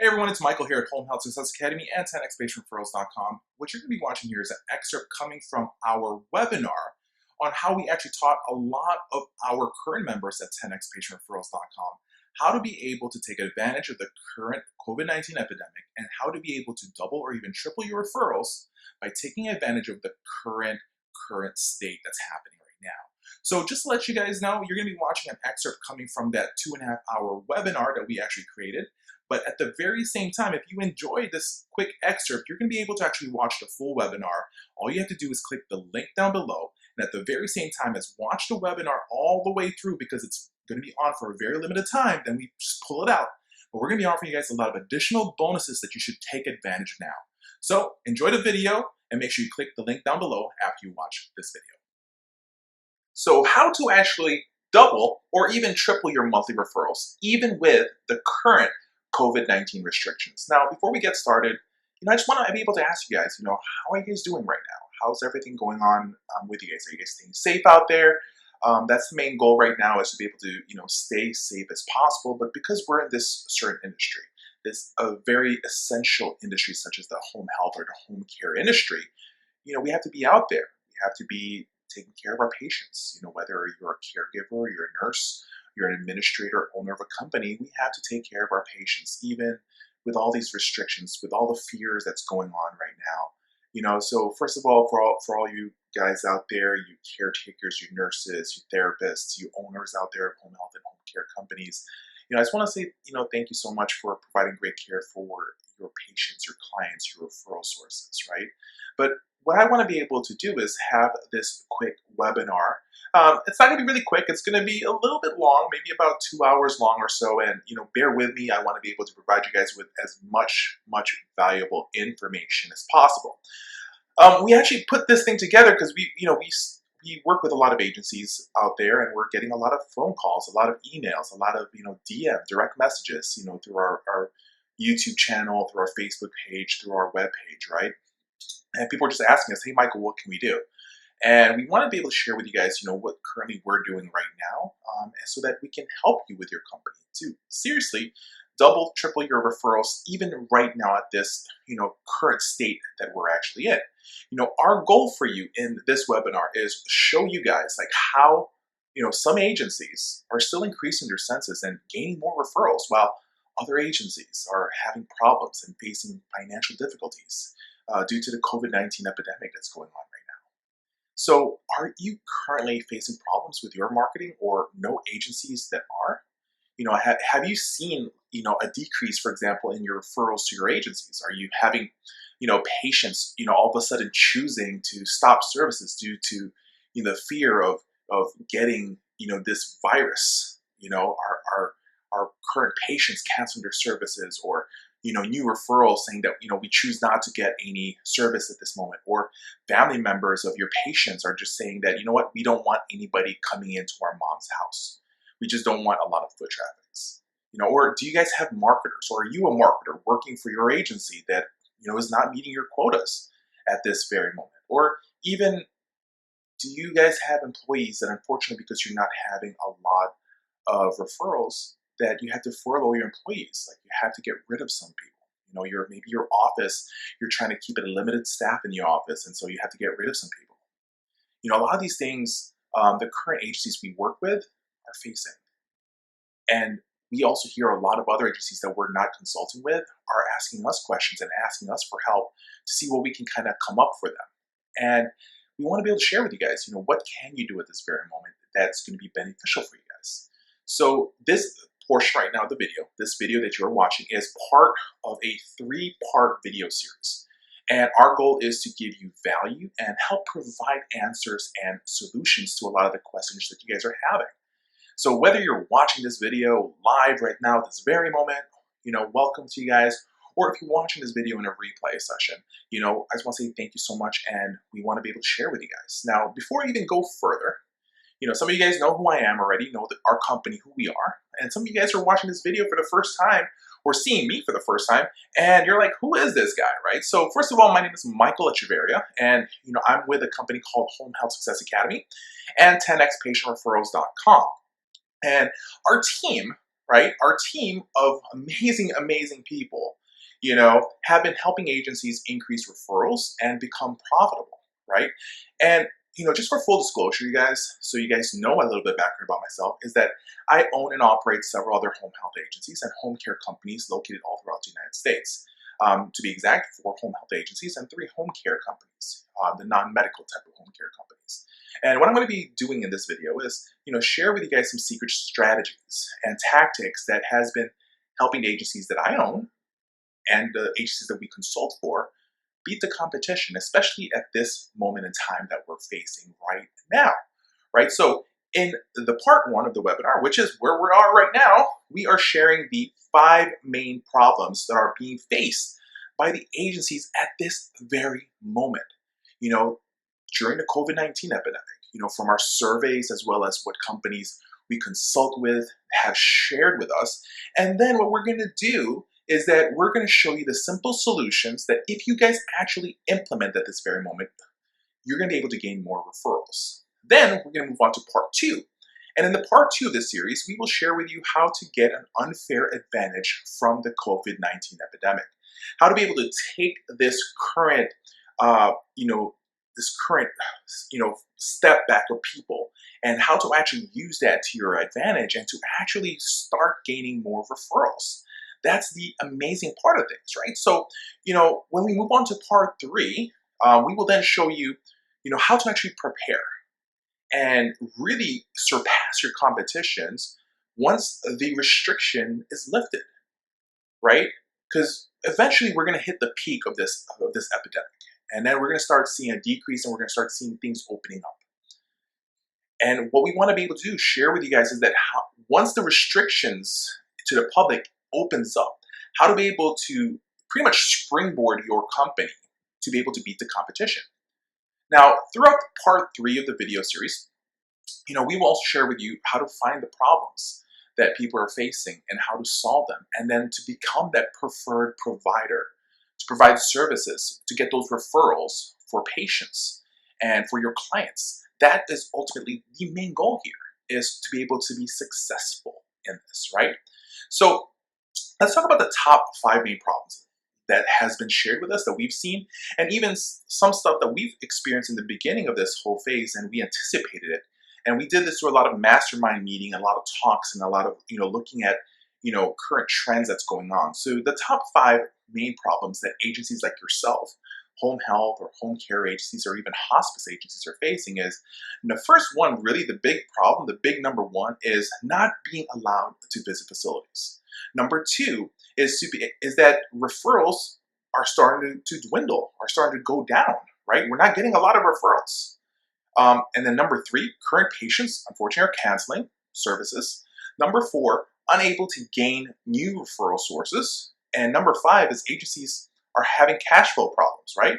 Hey everyone, it's Michael here at Home Health Success Academy and 10xpatientreferrals.com. What you're going to be watching here is an excerpt coming from our webinar on how we actually taught a lot of our current members at 10xpatientreferrals.com how to be able to take advantage of the current COVID-19 epidemic and how to be able to double or even triple your referrals by taking advantage of the current state that's happening right now. So just to let you guys know, you're going to be watching an excerpt coming from that 2.5-hour webinar that we actually created. But at the very same time, if you enjoyed this quick excerpt, you're going to be able to actually watch the full webinar. All you have to do is click the link down below. And at the very same time as watch the webinar all the way through, because it's going to be on for a very limited time, then we just pull it out. But we're going to be offering you guys a lot of additional bonuses that you should take advantage of now. So enjoy the video and make sure you click the link down below after you watch this video. So how to actually double or even triple your monthly referrals, even with the current COVID-19 restrictions. Now, before we get started, I just want to be able to ask you guys, how are you guys doing right now? How's everything going on with you guys? Are you guys staying safe out there? That's the main goal right now, is to be able to, stay safe as possible. But because we're in this certain industry, this a very essential industry such as the home health or the home care industry, we have to be out there. We have to be taking care of our patients. Whether you're a caregiver, you're a nurse, you're an administrator, owner of a company, we have to take care of our patients, even with all these restrictions, with all the fears that's going on right now. So first of all, for all you guys out there, you caretakers, you nurses, you therapists, you owners out there of home health and home care companies, I just want to say, thank you so much for providing great care for your patients, your clients, your referral sources, right? But what I want to be able to do is have this quick webinar. It's not going to be really quick. It's going to be a little bit long, maybe about 2 hours long or so. And, bear with me. I want to be able to provide you guys with as much valuable information as possible. We actually put this thing together because we work with a lot of agencies out there, and we're getting a lot of phone calls, a lot of emails, a lot of, DM, direct messages, through our YouTube channel, through our Facebook page, through our web page, right? And people are just asking us, hey, Michael, what can we do? And we want to be able to share with you guys, what currently we're doing right now, so that we can help you with your company to seriously double, triple your referrals, even right now at this, current state that we're actually in. Our goal for you in this webinar is show you guys like how, some agencies are still increasing their census and gaining more referrals, while other agencies are having problems and facing financial difficulties due to the COVID-19 epidemic that's going on right now. So are you currently facing problems with your marketing, or no agencies that are? Have you seen, a decrease, for example, in your referrals to your agencies? Are you having, patients, all of a sudden choosing to stop services due to, the fear of getting, this virus? Our current patients canceling their services, or new referrals saying that, we choose not to get any service at this moment, or family members of your patients are just saying that, we don't want anybody coming into our mom's house. We just don't want a lot of foot traffics. Or do you guys have marketers, or are you a marketer working for your agency that, is not meeting your quotas at this very moment? Or even, do you guys have employees that, unfortunately, because you're not having a lot of referrals, that you have to furlough your employees? Like, you have to get rid of some people. Maybe your office, you're trying to keep it a limited staff in your office, and so you have to get rid of some people. A lot of these things, the current agencies we work with are facing. And we also hear a lot of other agencies that we're not consulting with are asking us questions and asking us for help to see what we can kind of come up for them. And we want to be able to share with you guys, what can you do at this very moment that's going to be beneficial for you guys. So this portion right now of the video, this video that you're watching, is part of a 3-part video series. And our goal is to give you value and help provide answers and solutions to a lot of the questions that you guys are having. So whether you're watching this video live right now at this very moment, welcome to you guys. Or if you're watching this video in a replay session, I just want to say thank you so much, and we want to be able to share with you guys. Now, before I even go further, some of you guys know who I am already, know that our company, who we are. And some of you guys are watching this video for the first time, or seeing me for the first time, and you're like, who is this guy, right? So first of all, my name is Michael Echeverria, and I'm with a company called Home Health Success Academy and 10xpatientreferrals.com. And our team, right? Our team of amazing people, have been helping agencies increase referrals and become profitable, right? And just for full disclosure, you guys, so you guys know a little bit background about myself, is that I own and operate several other home health agencies and home care companies located all throughout the United States. To be exact, 4 home health agencies and 3 home care companies, the non-medical type of home care companies. And what I'm going to be doing in this video is, share with you guys some secret strategies and tactics that has been helping the agencies that I own and the agencies that we consult for beat the competition, especially at this moment in time that we're facing right now, right? So in the part 1 of the webinar, which is where we are right now, we are sharing the 5 main problems that are being faced by the agencies at this very moment. During the COVID-19 epidemic, from our surveys as well as what companies we consult with have shared with us. And then what we're going to do is that we're going to show you the simple solutions that if you guys actually implement at this very moment, you're going to be able to gain more referrals. Then we're going to move on to part 2. And in the part 2 of this series, we will share with you how to get an unfair advantage from the COVID-19 epidemic. How to be able to take this current, step back of people and how to actually use that to your advantage and to actually start gaining more referrals. That's the amazing part of things, right? So, when we move on to part 3, we will then show you, how to actually prepare and really surpass your competitions once the restriction is lifted, right? Because eventually we're going to hit the peak of this epidemic, and then we're going to start seeing a decrease, and we're going to start seeing things opening up. And what we want to be able to do, share with you guys, is that once the restrictions to the public opens up, how to be able to pretty much springboard your company to be able to beat the competition. Now, throughout part 3 of the video series, we will also share with you how to find the problems that people are facing and how to solve them, and then to become that preferred provider, to provide services, to get those referrals for patients and for your clients. That is ultimately the main goal here, is to be able to be successful in this, right? So let's talk about the top 5 main problems that has been shared with us, that we've seen, and even some stuff that we've experienced in the beginning of this whole phase, and we anticipated it. And we did this through a lot of mastermind meeting, a lot of talks, and a lot of, looking at, current trends that's going on. So the top 5 main problems that agencies like yourself, home health or home care agencies, or even hospice agencies are facing is, the first one, really the big problem, the big number 1, is not being allowed to visit facilities. Number 2 is that referrals are starting to dwindle, are starting to go down, right? We're not getting a lot of referrals. And then number 3, current patients, unfortunately, are canceling services. Number 4, unable to gain new referral sources. And number 5 is agencies are having cash flow problems, right?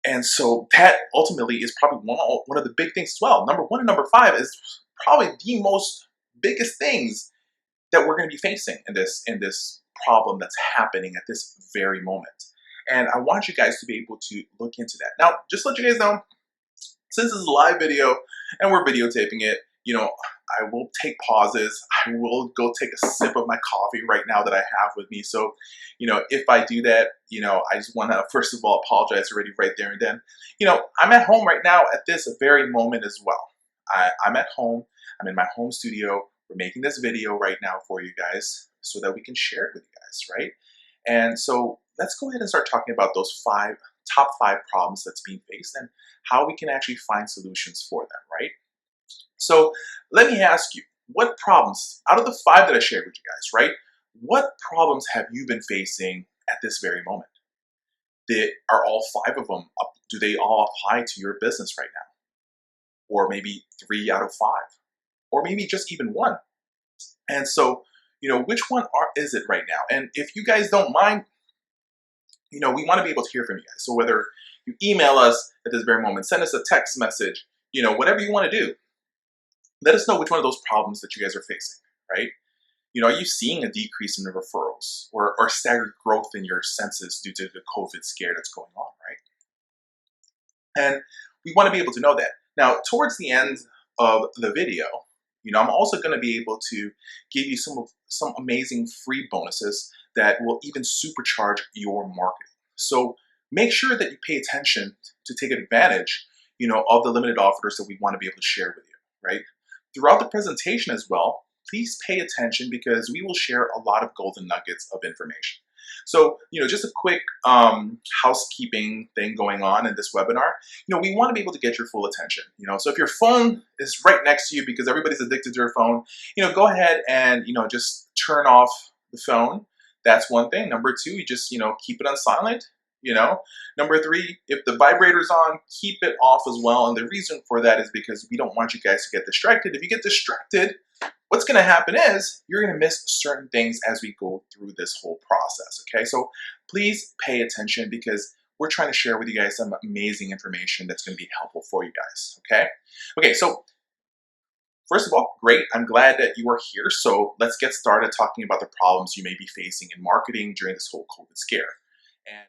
And so that ultimately is probably one of the big things as well. Number 1 and number 5 is probably the most biggest things that we're going to be facing in this problem that's happening at this very moment. And I want you guys to be able to look into that. Now, just to let you guys know, since this is a live video and we're videotaping it, I will take pauses. I will go take a sip of my coffee right now that I have with me. So, if I do that, I just want to, first of all, apologize already right there and then. I'm at home right now at this very moment as well. I'm at home. I'm in my home studio. We're making this video right now for you guys so that we can share it with you guys, right? And so let's go ahead and start talking about those top 5 problems that's being faced and how we can actually find solutions for them, right? So let me ask you, what problems, out of the 5 that I shared with you guys, right? What problems have you been facing at this very moment? Are all 5 of them, do they all apply to your business right now? Or maybe 3 out of 5? Or maybe just even 1? And so, which one is it right now? And if you guys don't mind, we want to be able to hear from you guys. So whether you email us at this very moment, send us a text message, whatever you want to do, let us know which one of those problems that you guys are facing, right? Are you seeing a decrease in the referrals or staggered growth in your census due to the COVID scare that's going on, right? And we want to be able to know that. Now, towards the end of the video, I'm also going to be able to give you some amazing free bonuses that will even supercharge your marketing. So make sure that you pay attention to take advantage, of the limited offers that we want to be able to share with you, right? Throughout the presentation as well, please pay attention because we will share a lot of golden nuggets of information. So, just a quick housekeeping thing going on in this webinar. We want to be able to get your full attention. So if your phone is right next to you because everybody's addicted to their phone, go ahead and, just turn off the phone. That's one thing. Number two, you just, keep it on silent. Number three, if the vibrator's on, keep it off as well. And the reason for that is because we don't want you guys to get distracted. If you get distracted, what's going to happen is you're going to miss certain things as we go through this whole process. Okay, so please pay attention because we're trying to share with you guys some amazing information that's going to be helpful for you guys. Okay, so first of all, great. I'm glad that you are here. So let's get started talking about the problems you may be facing in marketing during this whole COVID scare. And